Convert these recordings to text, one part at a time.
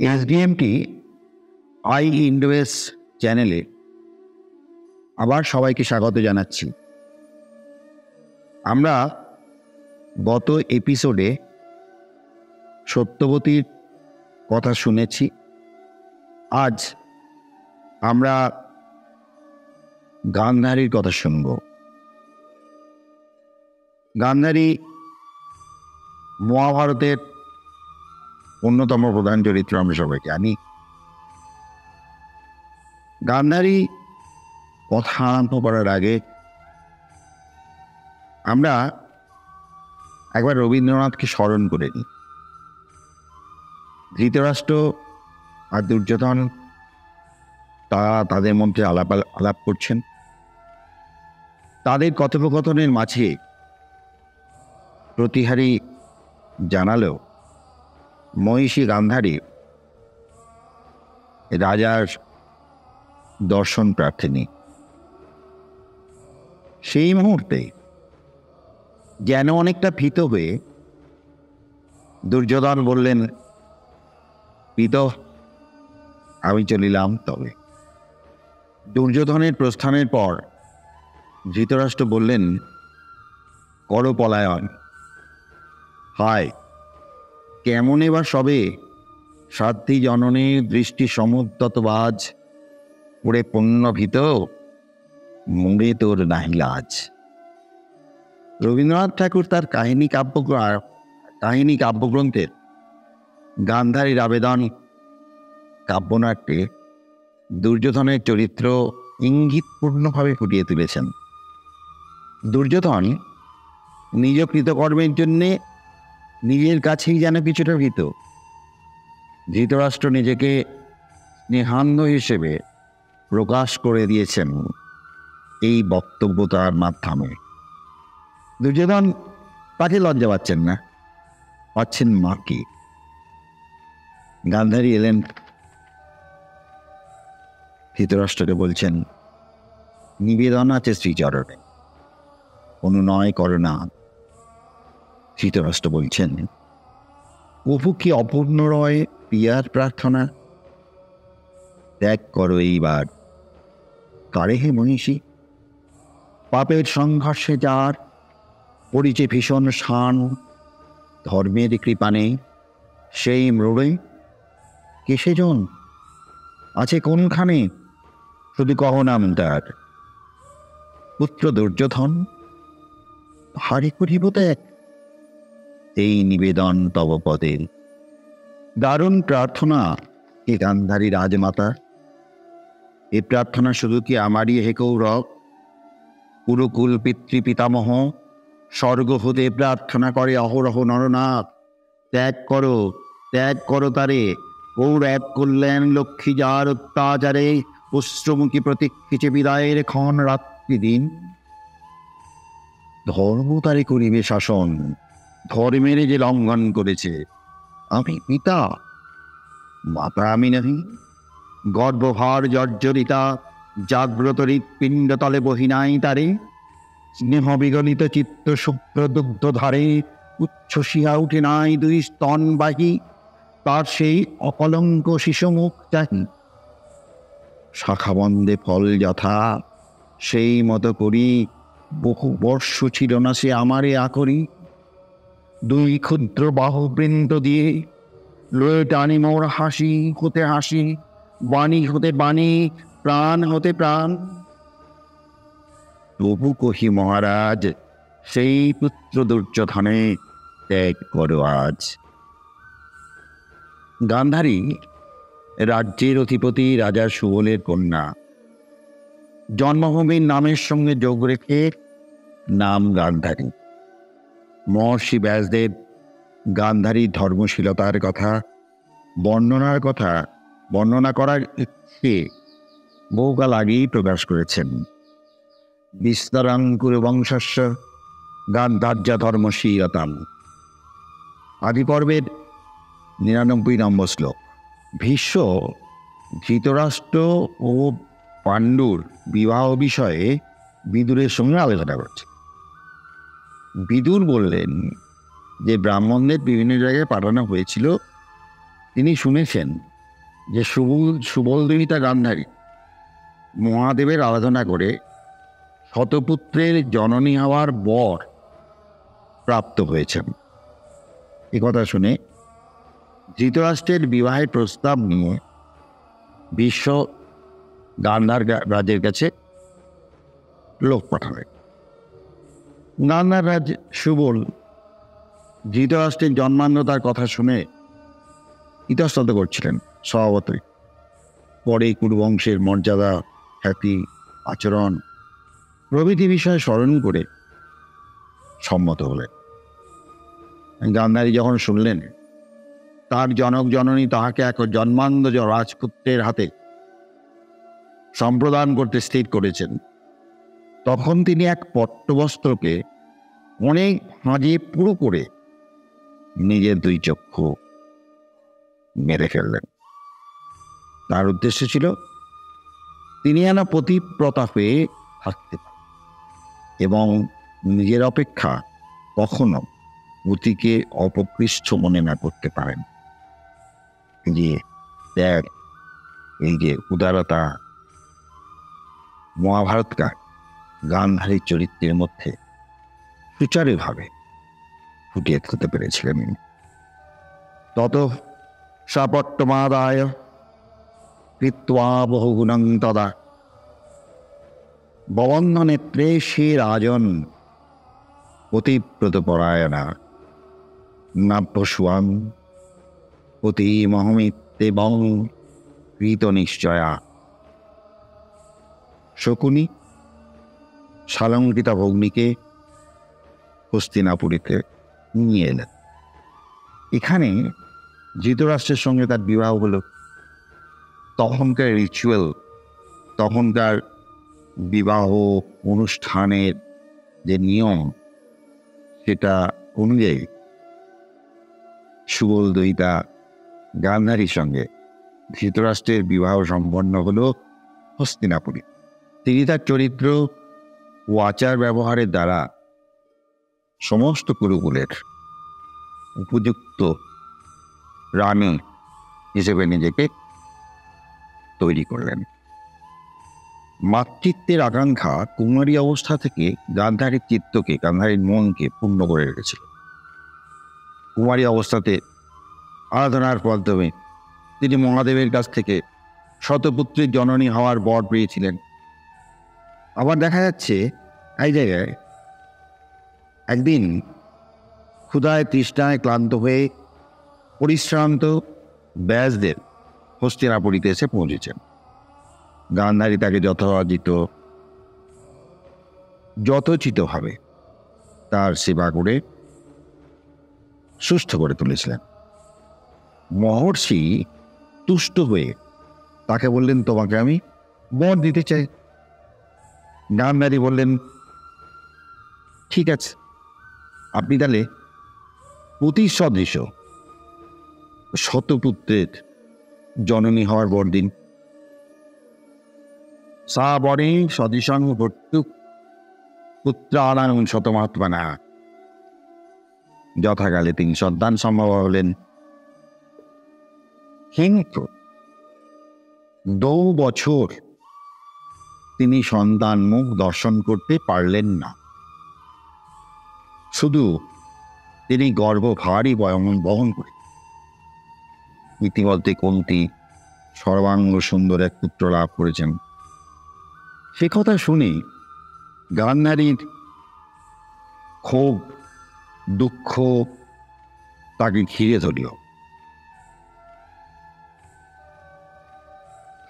এসডিএমটি I ইন্ডোএস চ্যানেলে আবার সবাইকে স্বাগত জানাচ্ছি। আমরা গত এপিসোডে সত্যবতীর কথা শুনেছি। আজ আমরা গান্ধারীর কথা শুনব। গান্ধারী মহাভারতের অন্যতম প্রধান চরিত্র, আমরা সবাই জানি। গান্ধারী কথা আরম্ভ করার আগে আমরা একবার রবীন্দ্রনাথকে স্মরণ করে নিই। ধৃতরাষ্ট্র আর দুর্যোধন তাদের মধ্যে আলাপ করছেন। তাদের কথোপকথনের মাঝে প্রতিহারী জানালো মহিষী গান্ধারী রাজার দর্শন প্রার্থিনী। সেই মুহূর্তে যেন অনেকটা ভীত হয়ে দুর্যোধন বললেন, পিত, আমি চলিলাম। তবে দুর্যোধনের প্রস্থানের পর ধৃতরাষ্ট্র বললেন, কর পলায়ন। হায়, কেমন এবার সবে সাধ্বী জননীর দৃষ্টি সমুদ্রতবাজ, ওরে পুণ্যভীত, মুড়ে তোর নাহি লাজ। রবীন্দ্রনাথ ঠাকুর তার কাহিনী কাব্যগ্রন্থের গান্ধারীর আবেদন কাব্যনাট্যে দুর্যোধনের চরিত্র ইঙ্গিতপূর্ণভাবে ফুটিয়ে তুলেছেন। দুর্যোধন নিজ কৃতকর্মের জন্যে নিজের কাছেই যেন কিছুটা ভীত। ধৃতরাষ্ট্র নিজেকে স্নেহান্ধ হিসেবে প্রকাশ করে দিয়েছেন এই বক্তব্য তার মাধ্যমে। দুর্যোধন তাকে লজ্জা পাচ্ছেন না, পাচ্ছেন মাকে। গান্ধারী এলেন, ধৃতরাষ্ট্রকে বলছেন, নিবেদন আছে শ্রীচরণে, অনুনয় করোনা। ধৃতরাষ্ট্র বলছেন, প্রভু কি অপূর্ণ রয় প্রিয়ার প্রার্থনা, ত্যাগ করো এইবার কারে হে মহিষী। পাপের সংঘর্ষে যার পরিচে ভীষণ শান, ধর্মের কৃপানে সেই মৃড়ে কে সেজন আছে কোনখানে, শুধু কহ নাম তার। পুত্র দুর্যোধন হারি করিব ত্যাগ, এই নিবেদন তব পদের। দারুণ প্রার্থনা কে গান্ধারী রাজমাতা। এ প্রার্থনা শুধু কি আমারই হে কৌরব? কুরুকুল পিতৃপিতামহ স্বর্গ হতে প্রার্থনা করে অহরহ নরনাথ, ত্যাগ করো তারে। কৌরব কল্যাণ লক্ষ্মী যার অত্যাচারে, অশ্রমুখী প্রতীক্ষিতে বিদায়ের ক্ষণ রাত্রি দিন। ধর্ম তারে করিবে শাসন, ধর্মের যে লঙ্ঘন করেছে। আমি পিতা, মাতা আমি নহি। গর্ভভার জর্জরিতা জাগ্রত হৃৎপিণ্ড তলে বহিনাই তারে। স্নেহ বিগলিত চিত্ত শুক্র দুগ্ধ ধারে, উচ্ছ্বসিয়া উঠে নাই দুই স্তনবাহী। তার সেই অকলঙ্ক শিশুমুখ চাহি। শাখাবন্ধে ফল যথা সেই মতো করি, বহু বর্ষ ছিল না সে আমারে আকরি। দুই ক্ষুদ্র বাহুবৃন্দ দিয়ে লয়ে টানি মোর হাসি হতে হাসি, বাণী হতে বাণী, প্রাণ হতে প্রাণ। তবু কহি মহারাজ, সেই পুত্র দুর্যোধনে ত্যাগ করো আজ। গান্ধারী রাজ্যের অধিপতি রাজা সুবলের কন্যা। জন্মভূমির নামের সঙ্গে যোগ রেখে নাম গান্ধারী। মহর্ষি ব্যাসদেব গান্ধারীর ধর্মশীলতার কথা বর্ণনা করার ইচ্ছে বহুকাল আগেই প্রকাশ করেছেন। বিস্তারাঙ্কুর বংশস্য গান্ধার্যা ধর্মশীলতাম। আদি পর্বের 99 নম্বর শ্লোক। ভীষ্ম ধৃতরাষ্ট্র ও পাণ্ডুর বিবাহ বিষয়ে বিদুরের সঙ্গে আলোচনা করছে। বিদুর বললেন যে ব্রাহ্মণদের বিভিন্ন জায়গায় পাঠানো হয়েছিল, তিনি শুনেছেন যে সুবলদুহিতা গান্ধারী মহাদেবের আরাধনা করে শতপুত্রের জননী হওয়ার বর প্রাপ্ত হয়েছেন। এ কথা শুনে ধৃতরাষ্ট্রের বিবাহের প্রস্তাব নিয়ে বিশ্ব গান্ধার রাজের কাছে লোক পাঠাবে। গান্ধার রাজ সুবল ধৃতরাষ্ট্রের জন্মান্ধতার কথা শুনে ইতস্তত করছিলেন স্বভাবতই। পরে কুরুবংশের মর্যাদা, খ্যাতি, আচরণ প্রভৃতি বিষয়ে স্মরণ করে সম্মত হলেন। গান্ধারী যখন শুনলেন তার জনক জননী তাহাকে এক জন্মান্ধ রাজপুত্রের হাতে সম্প্রদান করতে স্থির করেছেন, তখন তিনি এক পট্টবস্ত্রকে অনেক ভাঁজে পুরো করে নিজের দুই চক্ষু মেরে ফেললেন। তার উদ্দেশ্য ছিল তিনি যেন পতিব্রতা হয়ে থাকতে পারেন এবং নিজের অপেক্ষা কখনো অতিকে অপকৃষ্ট মনে না করতে পারেন। যে ত্যাগ, এই যে উদারতা, মহাভারতকার গান্ধারীর চরিত্রের মধ্যে সুচারুভাবে ফুটিয়ে তুলতে পেরেছিলেন। তত সপট্টমাদায় কৃত্বা বহুগুণং তদা ববন্ধ নেত্রে সে রাজন পতিব্রতপরায়ণা নাভ্যস্বাং অতি মহমিত্যে বং কৃত নিশ্চয়া। শকুনি সালঙ্কৃতা ভগ্নীকে হস্তিনাপুরীতে নিয়ে এলেন। এখানে ধৃতরাষ্ট্রের সঙ্গে তার বিবাহ হলো। তখনকার রিচুয়াল, তখনকার বিবাহ অনুষ্ঠানের যে নিয়ম, সেটা অনুযায়ী সুবলদুহিতা গান্ধারীর সঙ্গে ধৃতরাষ্ট্রের বিবাহ সম্পন্ন হলো হস্তিনাপুরী। তিনি তার চরিত্র ও আচার ব্যবহারের দ্বারা সমস্ত কুরুকুলের উপযুক্ত রানী হিসেবে নিজেকে তৈরি করলেন। মাতৃত্বের আকাঙ্ক্ষা কুমারী অবস্থা থেকে গান্ধারীর চিত্তকে, গান্ধারীর মনকে পূর্ণ করে রেখেছিল। কুমারী অবস্থাতে আরাধনার মাধ্যমে তিনি মহাদেবের কাছ থেকে শতপুত্রের জননী হওয়ার বর পেয়েছিলেন। আবার দেখা যাচ্ছে এই জায়গায় একদিন ক্ষুধায় তৃষ্ণায় ক্লান্ত হয়ে পরিশ্রান্ত ব্যাসদেব হস্তিনাপুরীতে এসে পৌঁছেছেন। গান্ধারী তাকে যথোচিতভাবে তার সেবা করে সুস্থ করে তুলেছিলেন। মহর্ষি তুষ্ট হয়ে তাকে বললেন, তোমাকে আমি বর দিতে চাই। গান্ধারী বললেন, ঠিক আছে, আপনি তাহলে পতি সদৃশ শতপুত্রের জননী হওয়ার বর দিন। সা বরে সদৃশং ভর্তুক পুত্রানাং শতমাত্মানা। যথাকালে তিনি সন্তান সম্ভব হলেন। কিন্তু 2 বছর তিনি সন্তান মুখ দর্শন করতে পারলেন না। শুধু তিনি গর্ভভারই বহন করে ইতিমধ্যে কুন্তী সর্বাঙ্গ সুন্দর এক পুত্র লাভ করেছেন। সে কথা শুনে গান্ধারীর ক্ষোভ, দুঃখ তাকে ঘিরে ধরল।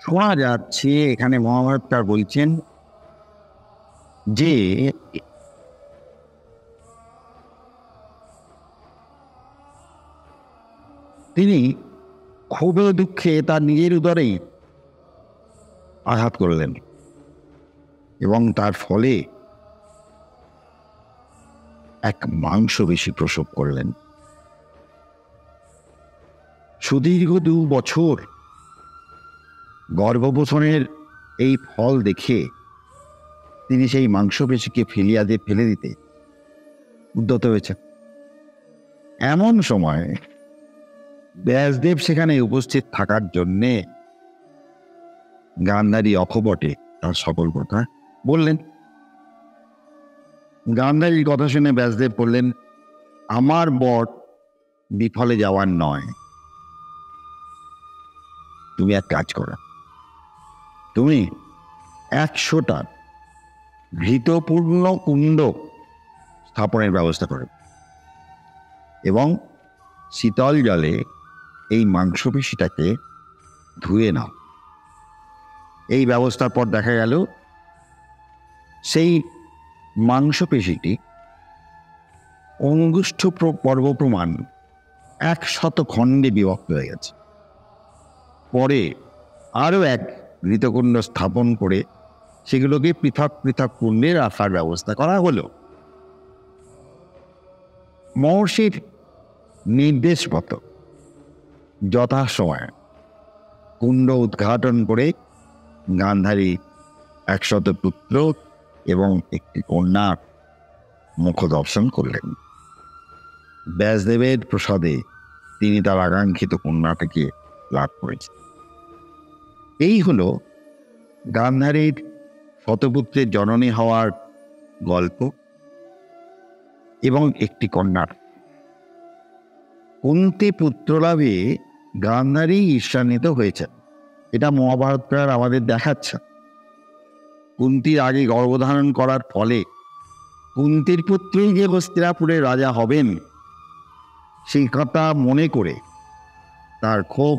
শোনা যাচ্ছে এখানে মহাভারতকার বলছেন যে তিনি ক্ষোভে দুঃখে তার নিজের উদরেই আঘাত করলেন এবং তার ফলে এক মাংসপেশী প্রসব করলেন। সুদীর্ঘ 2 বছর গর্ভপোষণের এই ফল দেখে তিনি সেই মাংসপেশীকে ফেলে দিতে উদ্যত হয়েছেন। এমন সময় ব্যাসদেব সেখানে উপস্থিত থাকার জন্যে গান্ধারী অকপটে তার সকল কথা বললেন। গান্ধারীর কথা শুনে ব্যাসদেব বললেন, আমার বর বিফলে যাওয়ার নয়, তুমি এক কাজ করো, তুমি 100টা ঘৃতপূর্ণ কুণ্ড স্থাপনের ব্যবস্থা করো এবং শীতল জলে এই মাংসপেশিটাকে ধুয়ে নাও। এই ব্যবস্থার পর দেখা গেল সেই মাংসপেশিটি অঙ্গুষ্ঠ পর্ব প্রমাণ 100 খণ্ডে বিভক্ত হয়ে গেছে। পরে আরও এক ঘৃতকুণ্ড স্থাপন করে সেগুলোকে পৃথক পৃথক কুণ্ডে রাখার ব্যবস্থা করা হলো। মহর্ষির নির্দেশ মতো যথাসময়ে কুণ্ড উদ্ঘাটন করে গান্ধারী 100 পুত্র এবং একটি কন্যার মুখ দর্শন করলেন। ব্যাসদেবের প্রসাদে তিনি তার আকাঙ্ক্ষিত কন্যাটিকে লাভ করেছেন। এই হলো গান্ধারীর শতপুত্রের জননী হওয়ার গল্প এবং একটি কন্যার। কুন্তী পুত্রলাভে গান্ধারী ঈর্ষান্বিত হয়েছেন, এটা মহাভারতকার আমাদের দেখাচ্ছে। কুন্তীর আগে গর্ভধারণ করার ফলে কুন্তীর পুত্রই যে হস্তিনাপুরের রাজা হবেন সেই কথা মনে করে তার ক্ষোভ,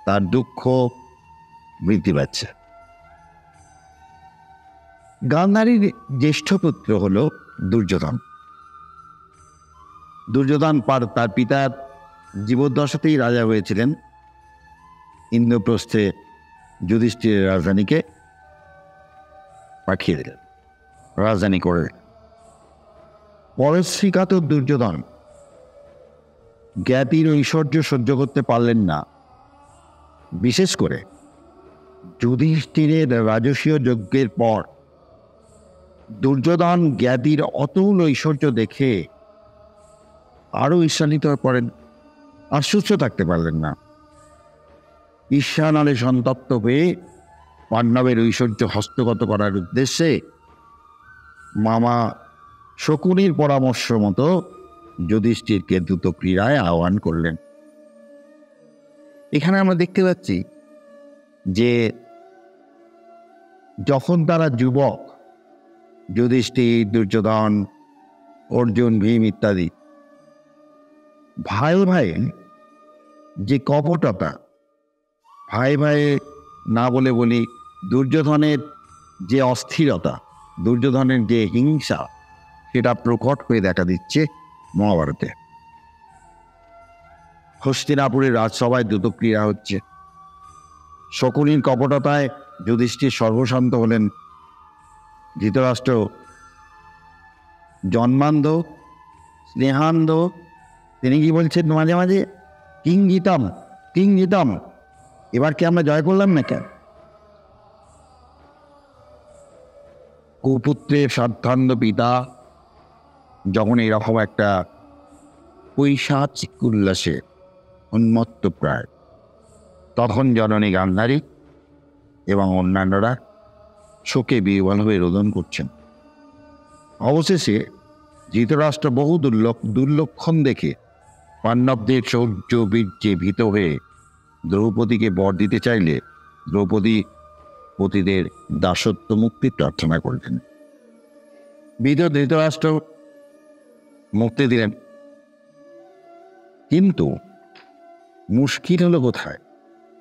তার দুঃখ বৃদ্ধি পাচ্ছে। গান্ধারীর জ্যেষ্ঠ পুত্র হল দুর্যোধন। দুর্যোধন তার পিতার জীবদ্দশাতেই রাজা হয়েছিলেন। ইন্দ্রপ্রস্থে যুধিষ্ঠিরের রাজধানীকে পাঠিয়ে দিলেন, রাজধানী করে। পরশ্রীকাতর দুর্যোধন জ্ঞাতির ঐশ্বর্য সহ্য করতে পারলেন না। বিশেষ করে যুধিষ্ঠিরের রাজসীয় যজ্ঞের পর দুর্যোধন জ্ঞাতির অতুল ঐশ্বর্য দেখে আরো ঈর্ষান্বিত হয়ে পড়েন, আর সুস্থ থাকতে পারলেন না। ঈর্ষানলে সন্তপ্ত হয়ে পাণ্ডবের ঐশ্বর্য হস্তগত করার উদ্দেশ্যে মামা শকুনির পরামর্শ মতো যুধিষ্ঠিরকে দ্রুত ক্রীড়ায় আহ্বান করলেন। এখানে আমরা দেখতে পাচ্ছি যে যখন তারা যুবক, যুধিষ্ঠির, দুর্যোধন, অর্জুন, ভীম ইত্যাদি, ভাই ভাই যে কপটতা, ভাই ভাই না বলে বলি দুর্যোধনের যে অস্থিরতা, দুর্যোধনের যে হিংসা, সেটা প্রকট হয়ে দেখা দিচ্ছে মহাভারতে। হস্তিনাপুরের রাজসভায় দ্রুত ক্রীড়া হচ্ছে। শকুনির কপটতায় যুধিষ্ঠির সর্বশান্ত হলেন। ধৃতরাষ্ট্র জন্মান্ধ, স্নেহান্ধ, তিনি কি বলছেন মাঝে মাঝে, কিং জিতাম, কিং জিতাম, এবার কি আমরা জয় করলাম না কেন? কুপুত্রের সাধ্যান্ধ পিতা যখন এরকম একটা পৈশাচিক উল্লাসে উন্মত্ত প্রায়, তখন জননী গান্ধারী এবং অন্যান্যরা শোকে বিহ্বল হয়ে রোদন করছেন। অবশেষে ধৃতরাষ্ট্র বহু দুর্লক্ষণ দেখে পাণ্ডবদের শৌর্য বীর্যে ভীত হয়ে দ্রৌপদীকে বর দিতে চাইলে দ্রৌপদী পতিদের দাসত্ব মুক্তি প্রার্থনা করলেন। ধৃতরাষ্ট্র মুক্তি দিলেন, কিন্তু মুশকিল হলো কোথায়?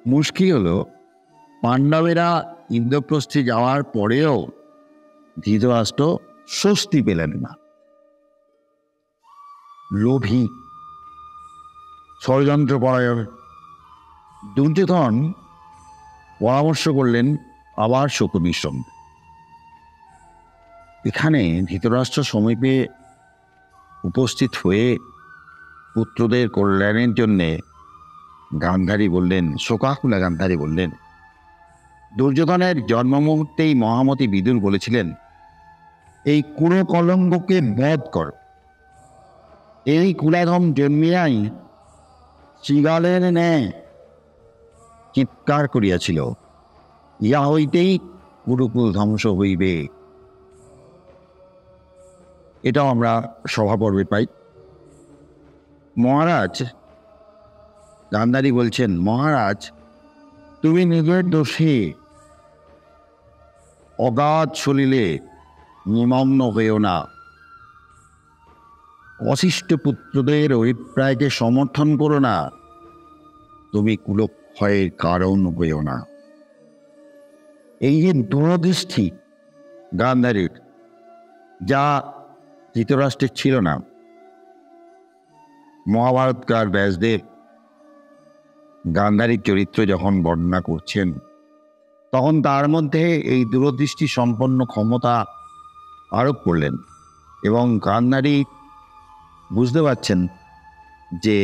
মুশকিল হলো পাণ্ডবেরা ইন্দ্রপ্রস্থে যাওয়ার পরেও ধৃতরাষ্ট্র স্বস্তি পেলেন না। লোভী, ষড়যন্ত্রপরায়ণ দুর্যোধন পরামর্শ করলেন আবার শকুনির সঙ্গে। এখানে ধৃতরাষ্ট্র সমীপে উপস্থিত হয়ে পুত্রদের কল্যাণের জন্যে গান্ধারী বললেন, শোকাকুলা গান্ধারী বললেন, দুর্যোধনের জন্ম মুহূর্তেই মহামতি বিদুর বলেছিলেন, এই কুড়ো কলঙ্ককে বধ কর। এই কুলাধম জন্মিয়াই শৃগালের ন্যায় চিৎকার করিয়াছিল, ইহা হইতেই গুরুকুল ধ্বংস হইবে। এটাও আমরা সভাপর্বে পাই। মহারাজ গান্ধারী বলছেন, মহারাজ তুমি নিজের দোষে অগাধ সলিলে নিমগ্ন হইও না, অশিষ্ট পুত্রদের অভিপ্রায়কে সমর্থন করো না, তুমি কুলক্ষয়ের কারণ হইও না। এই যে দূরদৃষ্টি গান্ধারীর, যা ধৃতরাষ্ট্রের ছিল না। মহাভারতকার ব্যাসদেব গান্ধারীর চরিত্র যখন বর্ণনা করছেন, তখন তার মধ্যে এই দূরদৃষ্টি সম্পন্ন ক্ষমতা আরোপ করলেন, এবং গান্ধারী বুঝতে পারছেন যে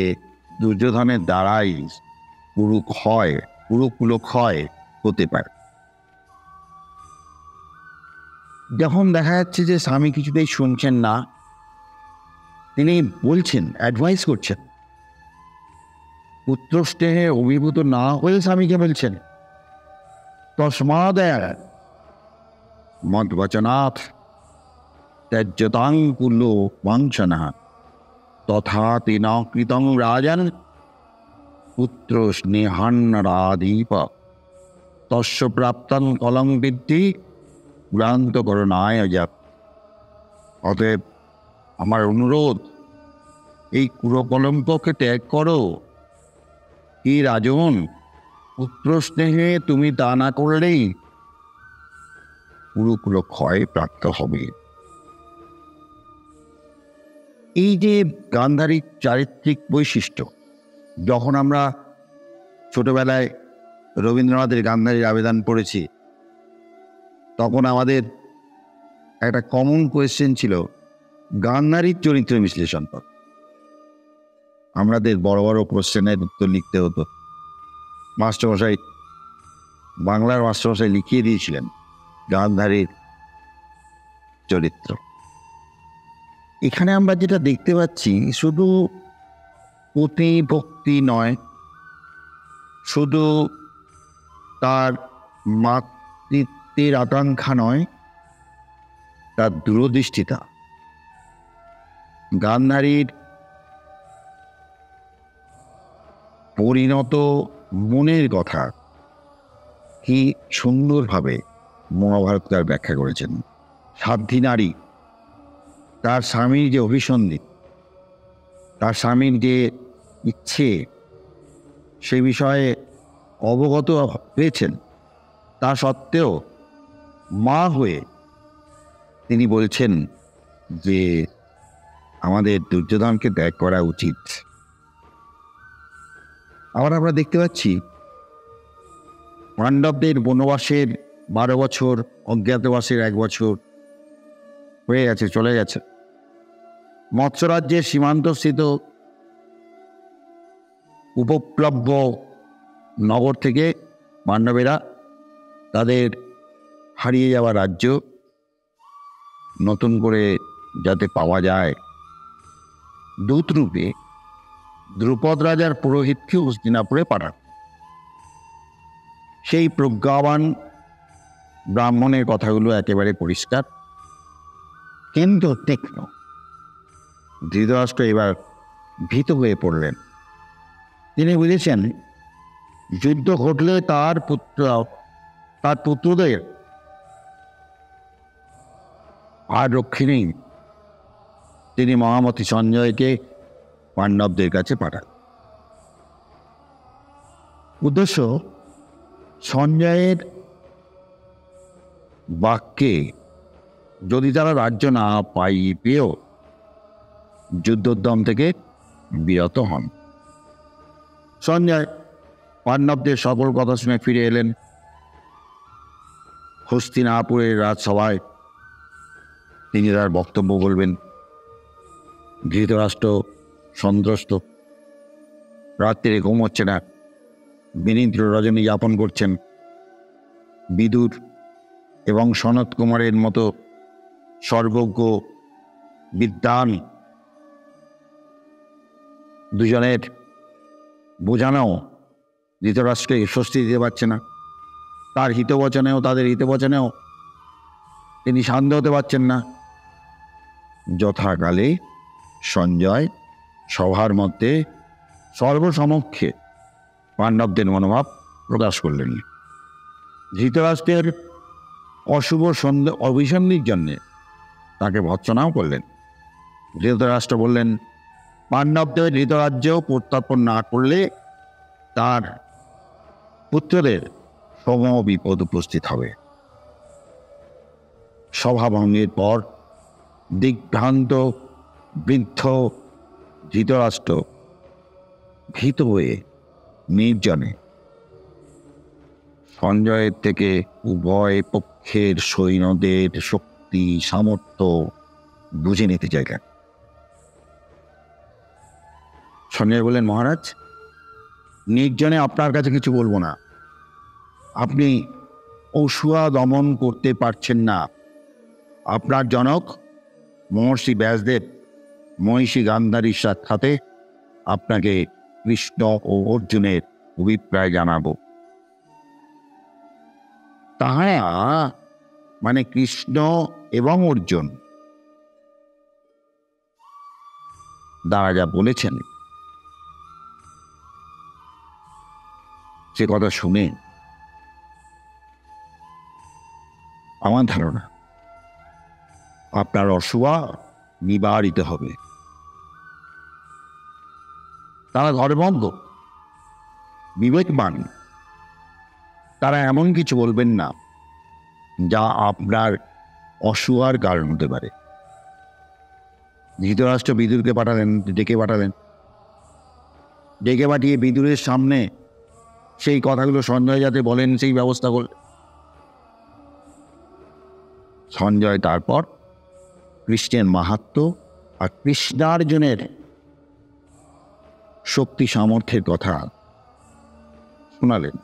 দুর্যোধনের দ্বারাই কুরুকুলক্ষয় হতে পারে। যখন দেখা যাচ্ছে যে স্বামী কিছুতেই শুনছেন না, তিনি বলছেন, অ্যাডভাইস করছেন, পুত্র স্নেহে অভিভূত না হয়ে স্বামীকে বলছেন, তস্মাদ মদ্বচনাথ ত্যাজ্যতাং কুল্য বাঞ্ছনা তথা তেনা কৃতং রাজন পুত্র স্নেহান্নরাদীপ তস্য প্রাপ্তং কলং বৃদ্ধি গ্রান্ত করণায় যাক। অতএব আমার অনুরোধ, এই কুরকলঙ্ককে ত্যাগ করো। কি রাজন, পুত্র স্নেহে তুমি তা না করলেই কুরুকুলক্ষয় প্রাপ্ত হবে। এই যে গান্ধারীর চারিত্রিক বৈশিষ্ট্য, যখন আমরা ছোটবেলায় রবীন্দ্রনাথের গান্ধারীর আবেদন পড়েছি, তখন আমাদের একটা কমন কোয়েশ্চেন ছিল গান্ধারীর চরিত্র বিশ্লেষণ কর। আমাদের বড় বড় কোয়েশ্চেনের উত্তর লিখতে হতো। মাস্টারমশাই, বাংলার মাস্টারমশাই লিখিয়ে দিয়েছিলেন গান্ধারীর চরিত্র। এখানে আমরা যেটা দেখতে পাচ্ছি, শুধু প্রতিভক্তি নয়, শুধু তার মাতৃত্বের আকাঙ্ক্ষা নয়, তার দূরদৃষ্টিতা। গান্ধারীর পরিণত মনের কথা কি সুন্দরভাবে মহাভারতকার ব্যাখ্যা করেছেন। সাধ্বী নারী, তার স্বামীর যে অভিসন্ধি, তার স্বামীর যে ইচ্ছে, সে বিষয়ে অবগত হয়েছেন, তা সত্ত্বেও মা হয়ে তিনি বলছেন যে আমাদের দুর্যোধনকে ত্যাগ করা উচিত। আবার আমরা দেখতে পাচ্ছি পাণ্ডবদের বনবাসের 12 বছর, অজ্ঞাতবাসের 1 বছর হয়ে গেছে, চলে গেছে। মৎস্যরাজ্যের সীমান্তস্থিত উপপ্লব্য নগর থেকে পাণ্ডবেরা তাদের হারিয়ে যাওয়া রাজ্য নতুন করে যাতে পাওয়া যায়, দূতরূপে দ্রুপদ রাজার পুরোহিতকে হস্তিনাপুরে পাঠান। সেই প্রজ্ঞাবান ব্রাহ্মণের কথাগুলো একেবারে পরিষ্কার, কিন্তু তীক্ষ্ণ। ধৃতরাষ্ট্র এবার ভীত হয়ে পড়লেন। তিনি বুঝেছেন যুদ্ধ ঘটলে তার পুত্রদের আর রক্ষী নেই। তিনি মহামতি সঞ্জয়কে পাণ্ডবদের কাছে পাঠান। উদ্দেশ্য, সঞ্জয়ের বাক্যে যদি তারা রাজ্য না পেয়েও যুদ্ধোদ্যম থেকে বিরত হন। সঞ্জয় পাণ্ডবদের সকল কথা শুনে ফিরে এলেন। হস্তিনাপুরের রাজসভায় তিনি তার বক্তব্য বলবেন। ধৃতরাষ্ট্র সন্ত্রস্ত, রাত্রে ঘুম হচ্ছে না, বিনিদ্র রজনী যাপন করছেন। বিদুর এবং সনত কুমারের মতো সর্বজ্ঞ বিদ্বান দুজনের বোঝানো ধৃতরাষ্ট্রকে স্বস্তি দিতে পারছে না, তার হিতবচনেও তাদের হিতবচনেও তিনি শান্ত হতে পারছেন না। যথাকালে সঞ্জয় সভার মধ্যে সর্বসমক্ষে পাণ্ডবদের মনোভাব প্রকাশ করলেন। ধৃতরাষ্ট্রের অশুভ অভিসন্ধির জন্যে তাকে ভৎসনাও করলেন। ধৃতরাষ্ট্র বললেন, পাণ্ডবদের ধৃতরাজ্য প্রত্যার্পণ না করলে তার পুত্রদের সম বিপদ উপস্থিত হবে। সভাভঙ্গের পর দিগ্ভ্রান্ত বৃদ্ধ ধৃতরাষ্ট্র ভীত হয়ে নির্জনে সঞ্জয়ের থেকে উভয় পক্ষের সৈন্যদের শক্তি সামর্থ্য বুঝে নিতে চাইলেন। সঞ্জয় বললেন, মহারাজ, নির্জনে আপনার কাছে কিছু বলবো না। আপনি অসুয়া দমন করতে পারছেন না। আপনার জনক মহর্ষি ব্যাসদেব মহিষী গান্ধারীর সাক্ষাতে আপনাকে কৃষ্ণ ও অর্জুনের অভিপ্রায় জানাবো। তাহারা মানে কৃষ্ণ এবং অর্জুন দ্বারা যা বলেছেন সে কথা শুনে আমার ধারণা আপনার অসুয়া নিবারিত হবে। তারা ধর্মজ্ঞ, বিবেকবান, তারা এমন কিছু বলবেন না যা আপনার অসুয়ার কারণ হতে পারে। ধৃতরাষ্ট্র বিদুরকে ডেকে পাঠিয়ে বিদুরের সামনে সেই কথাগুলো সঞ্জয় যাতে বলেন সেই ব্যবস্থা করলেন। সঞ্জয় তারপর কৃষ্ণের মাহাত্ম্য আর কৃষ্ণার্জুনের শক্তি সামর্থ্যের কথা শোনালেন।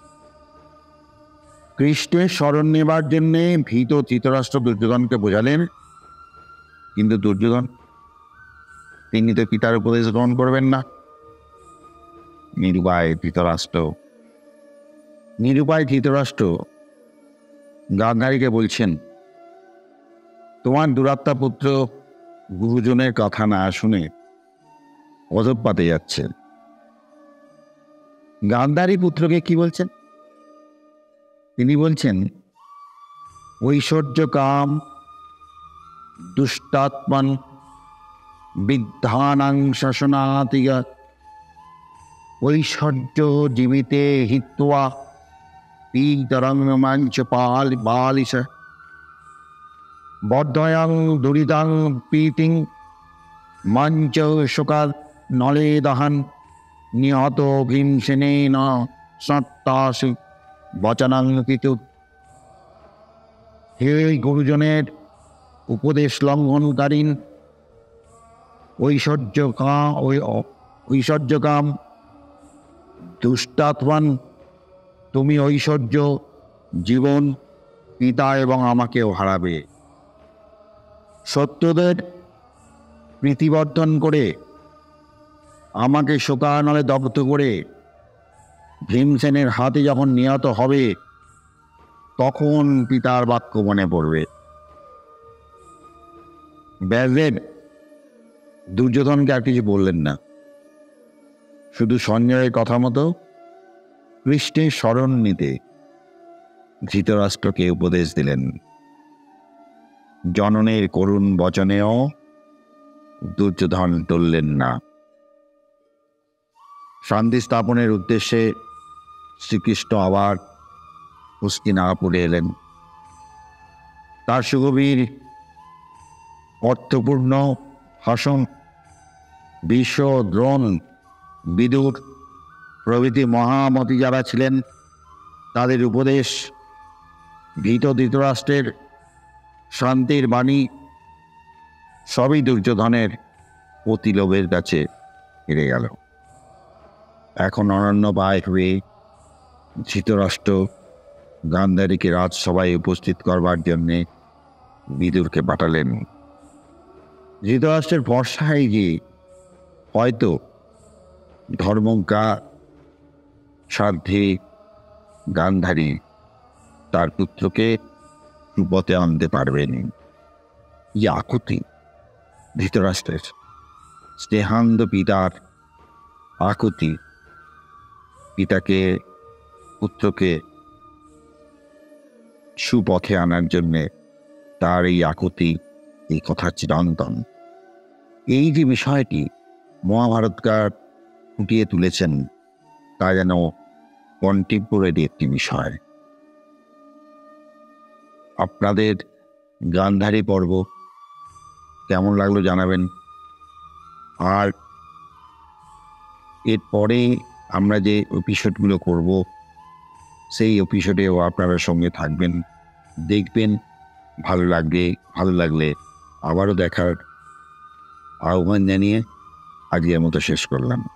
কৃষ্ণের শরণ নেবার জন্যে ভীত ধৃতরাষ্ট্র দুর্যোধনকে বোঝালেন, কিন্তু দুর্যোধন তিনি তো পিতার উপদেশ গ্রহণ করবেন না। নিরুপায় ধৃতরাষ্ট্র গান্ধারীকে বলছেন, তোমার দুরাত্মা পুত্র গুরুজনের কথা না শুনে অধঃপাতে যাচ্ছে। গান্ধারী পুত্রকে কি বলছেন? তিনি বলছেন, ঐশ্বর্য কাম দুষ্টাত্মান বিদ্ধানাং শাসনাতিগা ঐশ্বর্য জীবিতে হিত্বা পীতরং মাঞ্চ বালিশ বর্ধয়াং দুরিতাং প্রীতিং মঞ্চ শোকাদ নলে দহন নিহত ভীমসেনেন সত্তাসু বচনাং পিতু। হে গুরুজনের উপদেশ লঙ্ঘনকারীন ঐশ্বর্যকাম দুষ্টাত্মান, তুমি ঐশ্বর্য, জীবন, পিতা এবং আমাকেও হারাবে। সত্যদের প্রীতিবর্ধন করে আমাকে শোকানলে দগ্ধ করে ভীমসেনের হাতে যখন নিহত হবে তখন পিতার বাক্য মনে পড়বে। ব্যাসদেব দুর্যোধনকে আর কিছু বললেন না, শুধু সঞ্জয়ের কথা মতো কৃষ্ণের শরণ নিতে ধৃতরাষ্ট্রকে উপদেশ দিলেন। জননের করুণ বচনেও দুর্যোধন টললেন না। শান্তি স্থাপনের উদ্দেশ্যে শ্রীকৃষ্ণ আবার হস্তিনাপুরে এলেন। তার সুগভীর অর্থপূর্ণ ভাষণ ভীষ্ম, দ্রোণ, বিদুর প্রভৃতি মহামতি যারা ছিলেন তাদের উপদেশ, ভীত ধৃতরাষ্ট্রের শান্তির বাণী সবই দুর্যোধনের অতিলোভের কাছে হেরে গেল। এখন অরণ্যপায় হয়ে ধৃতরাষ্ট্র গান্ধারীকে রাজসভায় উপস্থিত করবার জন্যে বিদুরকে পাঠালেন। ধৃতরাষ্ট্রের ভরসায় যে হয়তো ধর্মজ্ঞা সাধ্যে গান্ধারী তার পুত্রকে সুপথে আনতে পারবেন। এই আকুতি ধৃতরাষ্ট্রের, স্নেহান্ধ পিতার আকুতি, পিতাকে পুত্রকে সুপথে আনার জন্যে তার এই আকুতি, এই কথা চিরন্তন। এই যে বিষয়টি মহাভারতকার ফুটিয়ে তুলেছেন, তা যেন কন্টেম্পোরারি একটি বিষয়। আপনাদের গান্ধারী পর্ব কেমন লাগলো জানাবেন। আর এরপরে আমরা যে এপিসোডগুলো করব, সেই এপিসোডেও আপনারা সঙ্গে থাকবেন, দেখবেন। ভালো লাগলে আবারও দেখার আহ্বান জানিয়ে আজকের মতো শেষ করলাম।